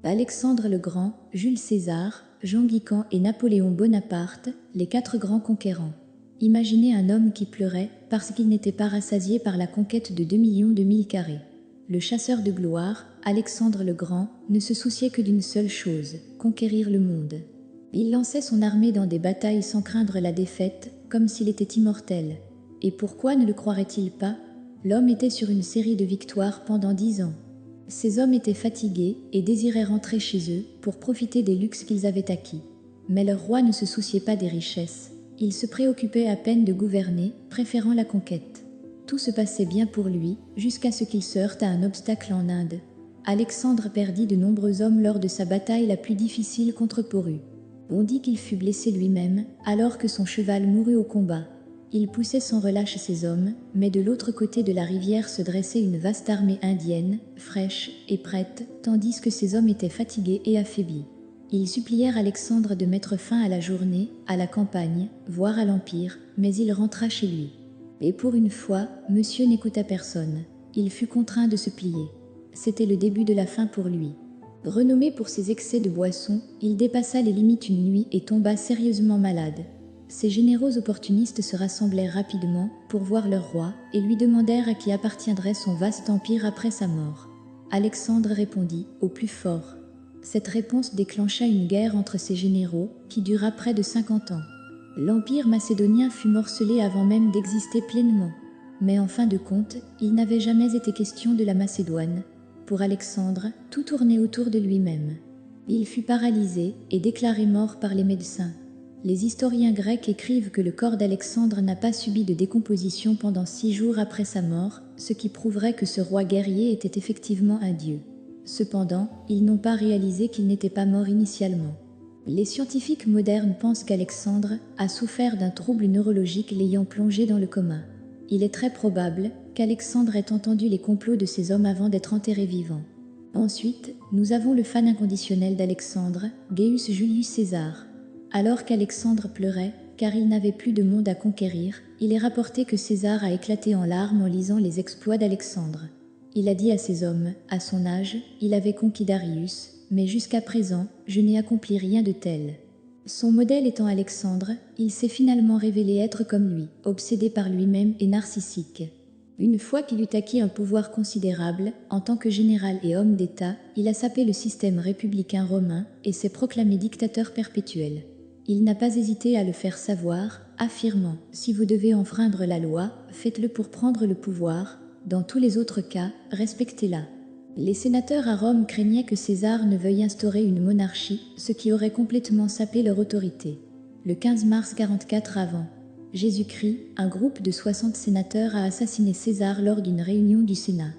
Alexandre le Grand, Jules César, Genghis Khan et Napoléon Bonaparte, les 4 grands conquérants. Imaginez un homme qui pleurait parce qu'il n'était pas rassasié par la conquête de 2 millions de milles carrés. Le chasseur de gloire, Alexandre le Grand, ne se souciait que d'une seule chose, conquérir le monde. Il lançait son armée dans des batailles sans craindre la défaite, comme s'il était immortel. Et pourquoi ne le croirait-il pas? L'homme était sur une série de victoires pendant 10 ans. Ces hommes étaient fatigués et désiraient rentrer chez eux pour profiter des luxes qu'ils avaient acquis. Mais leur roi ne se souciait pas des richesses. Il se préoccupait à peine de gouverner, préférant la conquête. Tout se passait bien pour lui, jusqu'à ce qu'il se heurte à un obstacle en Inde. Alexandre perdit de nombreux hommes lors de sa bataille la plus difficile contre Poru. On dit qu'il fut blessé lui-même, alors que son cheval mourut au combat. Il poussait sans relâche ses hommes, mais de l'autre côté de la rivière se dressait une vaste armée indienne, fraîche et prête, tandis que ces hommes étaient fatigués et affaiblis. Ils supplièrent Alexandre de mettre fin à la journée, à la campagne, voire à l'Empire, mais il rentra chez lui. Et pour une fois, monsieur n'écouta personne. Il fut contraint de se plier. C'était le début de la fin pour lui. Renommé pour ses excès de boisson, il dépassa les limites une nuit et tomba sérieusement malade. Ces généraux opportunistes se rassemblèrent rapidement pour voir leur roi et lui demandèrent à qui appartiendrait son vaste empire après sa mort. Alexandre répondit « au plus fort ». Cette réponse déclencha une guerre entre ces généraux qui dura près de 50 ans. L'empire macédonien fut morcelé avant même d'exister pleinement. Mais en fin de compte, il n'avait jamais été question de la Macédoine. Pour Alexandre, tout tournait autour de lui-même. Il fut paralysé et déclaré mort par les médecins. Les historiens grecs écrivent que le corps d'Alexandre n'a pas subi de décomposition pendant 6 jours après sa mort, ce qui prouverait que ce roi guerrier était effectivement un dieu. Cependant, ils n'ont pas réalisé qu'il n'était pas mort initialement. Les scientifiques modernes pensent qu'Alexandre a souffert d'un trouble neurologique l'ayant plongé dans le coma. Il est très probable qu'Alexandre ait entendu les complots de ces hommes avant d'être enterré vivant. Ensuite, nous avons le fan inconditionnel d'Alexandre, Gaius Julius César. Alors qu'Alexandre pleurait, car il n'avait plus de monde à conquérir, il est rapporté que César a éclaté en larmes en lisant les exploits d'Alexandre. Il a dit à ses hommes, à son âge, il avait conquis Darius, mais jusqu'à présent, je n'ai accompli rien de tel. Son modèle étant Alexandre, il s'est finalement révélé être comme lui, obsédé par lui-même et narcissique. Une fois qu'il eut acquis un pouvoir considérable, en tant que général et homme d'État, il a sapé le système républicain romain et s'est proclamé dictateur perpétuel. Il n'a pas hésité à le faire savoir, affirmant « Si vous devez enfreindre la loi, faites-le pour prendre le pouvoir. Dans tous les autres cas, respectez-la. » Les sénateurs à Rome craignaient que César ne veuille instaurer une monarchie, ce qui aurait complètement sapé leur autorité. Le 15 mars 44 avant Jésus-Christ, un groupe de 60 sénateurs a assassiné César lors d'une réunion du Sénat.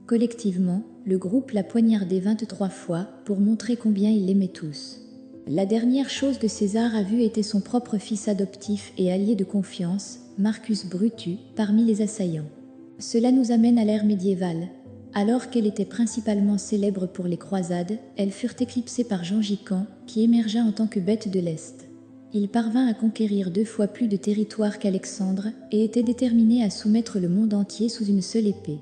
Collectivement, le groupe l'a poignardé 23 fois pour montrer combien il l'aimait tous. La dernière chose que César a vue était son propre fils adoptif et allié de confiance, Marcus Brutus, parmi les assaillants. Cela nous amène à l'ère médiévale. Alors qu'elle était principalement célèbre pour les croisades, elles furent éclipsées par Genghis Khan, qui émergea en tant que bête de l'Est. Il parvint à conquérir 2 fois plus de territoire qu'Alexandre et était déterminé à soumettre le monde entier sous une seule épée.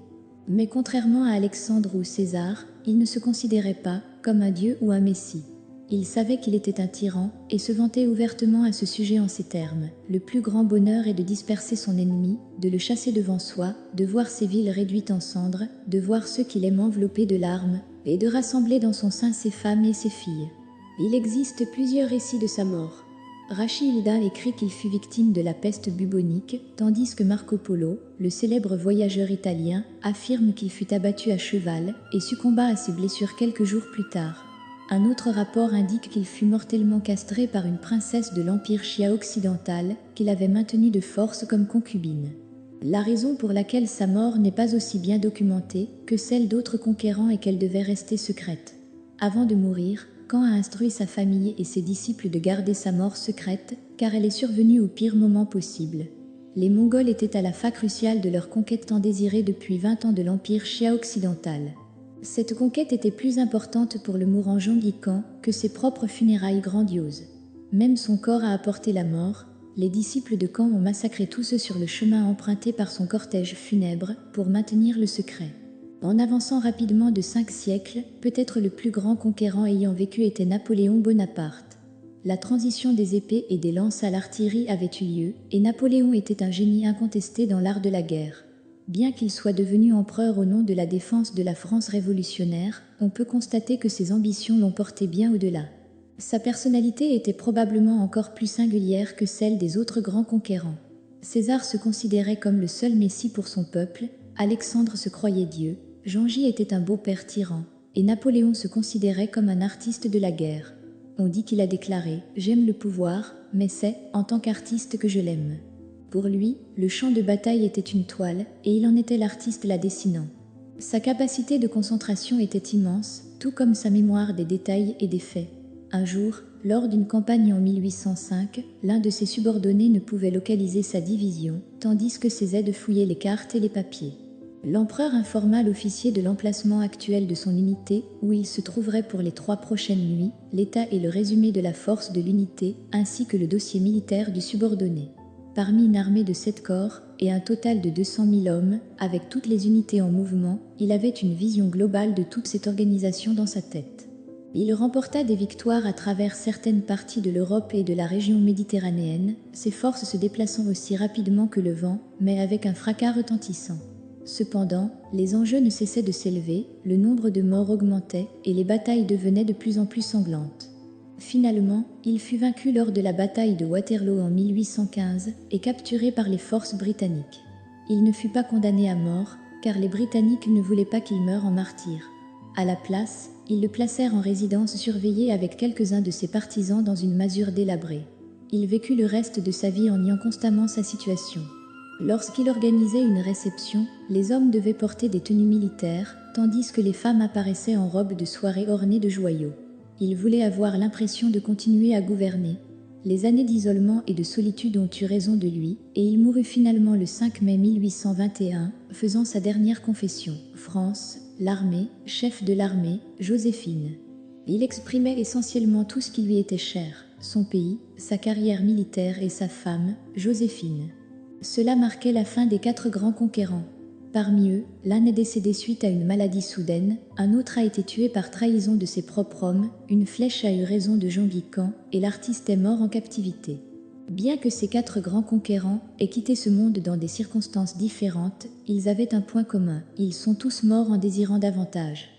Mais contrairement à Alexandre ou César, il ne se considérait pas comme un dieu ou un messie. Il savait qu'il était un tyran et se vantait ouvertement à ce sujet en ces termes. Le plus grand bonheur est de disperser son ennemi, de le chasser devant soi, de voir ses villes réduites en cendres, de voir ceux qu'il aime enveloppés de larmes, et de rassembler dans son sein ses femmes et ses filles. Il existe plusieurs récits de sa mort. Rachilda écrit qu'il fut victime de la peste bubonique, tandis que Marco Polo, le célèbre voyageur italien, affirme qu'il fut abattu à cheval et succomba à ses blessures quelques jours plus tard. Un autre rapport indique qu'il fut mortellement castré par une princesse de l'Empire Xia occidental qu'il avait maintenue de force comme concubine. La raison pour laquelle sa mort n'est pas aussi bien documentée que celle d'autres conquérants est qu'elle devait rester secrète. Avant de mourir, Khan a instruit sa famille et ses disciples de garder sa mort secrète, car elle est survenue au pire moment possible. Les Mongols étaient à la phase cruciale de leur conquête tant désirée depuis 20 ans de l'Empire Xia occidental. Cette conquête était plus importante pour le mourant Genghis Khan que ses propres funérailles grandioses. Même son corps a apporté la mort, les disciples de Khan ont massacré tous ceux sur le chemin emprunté par son cortège funèbre pour maintenir le secret. En avançant rapidement de 5 siècles, peut-être le plus grand conquérant ayant vécu était Napoléon Bonaparte. La transition des épées et des lances à l'artillerie avait eu lieu, et Napoléon était un génie incontesté dans l'art de la guerre. Bien qu'il soit devenu empereur au nom de la défense de la France révolutionnaire, on peut constater que ses ambitions l'ont porté bien au-delà. Sa personnalité était probablement encore plus singulière que celle des autres grands conquérants. César se considérait comme le seul messie pour son peuple, Alexandre se croyait Dieu, Genghis était un beau-père tyran, et Napoléon se considérait comme un artiste de la guerre. On dit qu'il a déclaré « J'aime le pouvoir, mais c'est en tant qu'artiste que je l'aime ». Pour lui, le champ de bataille était une toile, et il en était l'artiste la dessinant. Sa capacité de concentration était immense, tout comme sa mémoire des détails et des faits. Un jour, lors d'une campagne en 1805, l'un de ses subordonnés ne pouvait localiser sa division, tandis que ses aides fouillaient les cartes et les papiers. L'empereur informa l'officier de l'emplacement actuel de son unité, où il se trouverait pour les 3 prochaines nuits, l'état et le résumé de la force de l'unité, ainsi que le dossier militaire du subordonné. Parmi une armée de 7 corps et un total de 200 000 hommes, avec toutes les unités en mouvement, il avait une vision globale de toute cette organisation dans sa tête. Il remporta des victoires à travers certaines parties de l'Europe et de la région méditerranéenne, ses forces se déplaçant aussi rapidement que le vent, mais avec un fracas retentissant. Cependant, les enjeux ne cessaient de s'élever, le nombre de morts augmentait et les batailles devenaient de plus en plus sanglantes. Finalement, il fut vaincu lors de la bataille de Waterloo en 1815 et capturé par les forces britanniques. Il ne fut pas condamné à mort, car les Britanniques ne voulaient pas qu'il meure en martyr. À la place, ils le placèrent en résidence surveillée avec quelques-uns de ses partisans dans une masure délabrée. Il vécut le reste de sa vie en niant constamment sa situation. Lorsqu'il organisait une réception, les hommes devaient porter des tenues militaires, tandis que les femmes apparaissaient en robes de soirée ornées de joyaux. Il voulait avoir l'impression de continuer à gouverner. Les années d'isolement et de solitude ont eu raison de lui, et il mourut finalement le 5 mai 1821, faisant sa dernière confession. France, l'armée, chef de l'armée, Joséphine. Il exprimait essentiellement tout ce qui lui était cher, son pays, sa carrière militaire et sa femme, Joséphine. Cela marquait la fin des 4 grands conquérants. Parmi eux, l'un est décédé suite à une maladie soudaine, un autre a été tué par trahison de ses propres hommes, une flèche a eu raison de Genghis Khan, et l'artiste est mort en captivité. Bien que ces 4 grands conquérants aient quitté ce monde dans des circonstances différentes, ils avaient un point commun, ils sont tous morts en désirant davantage.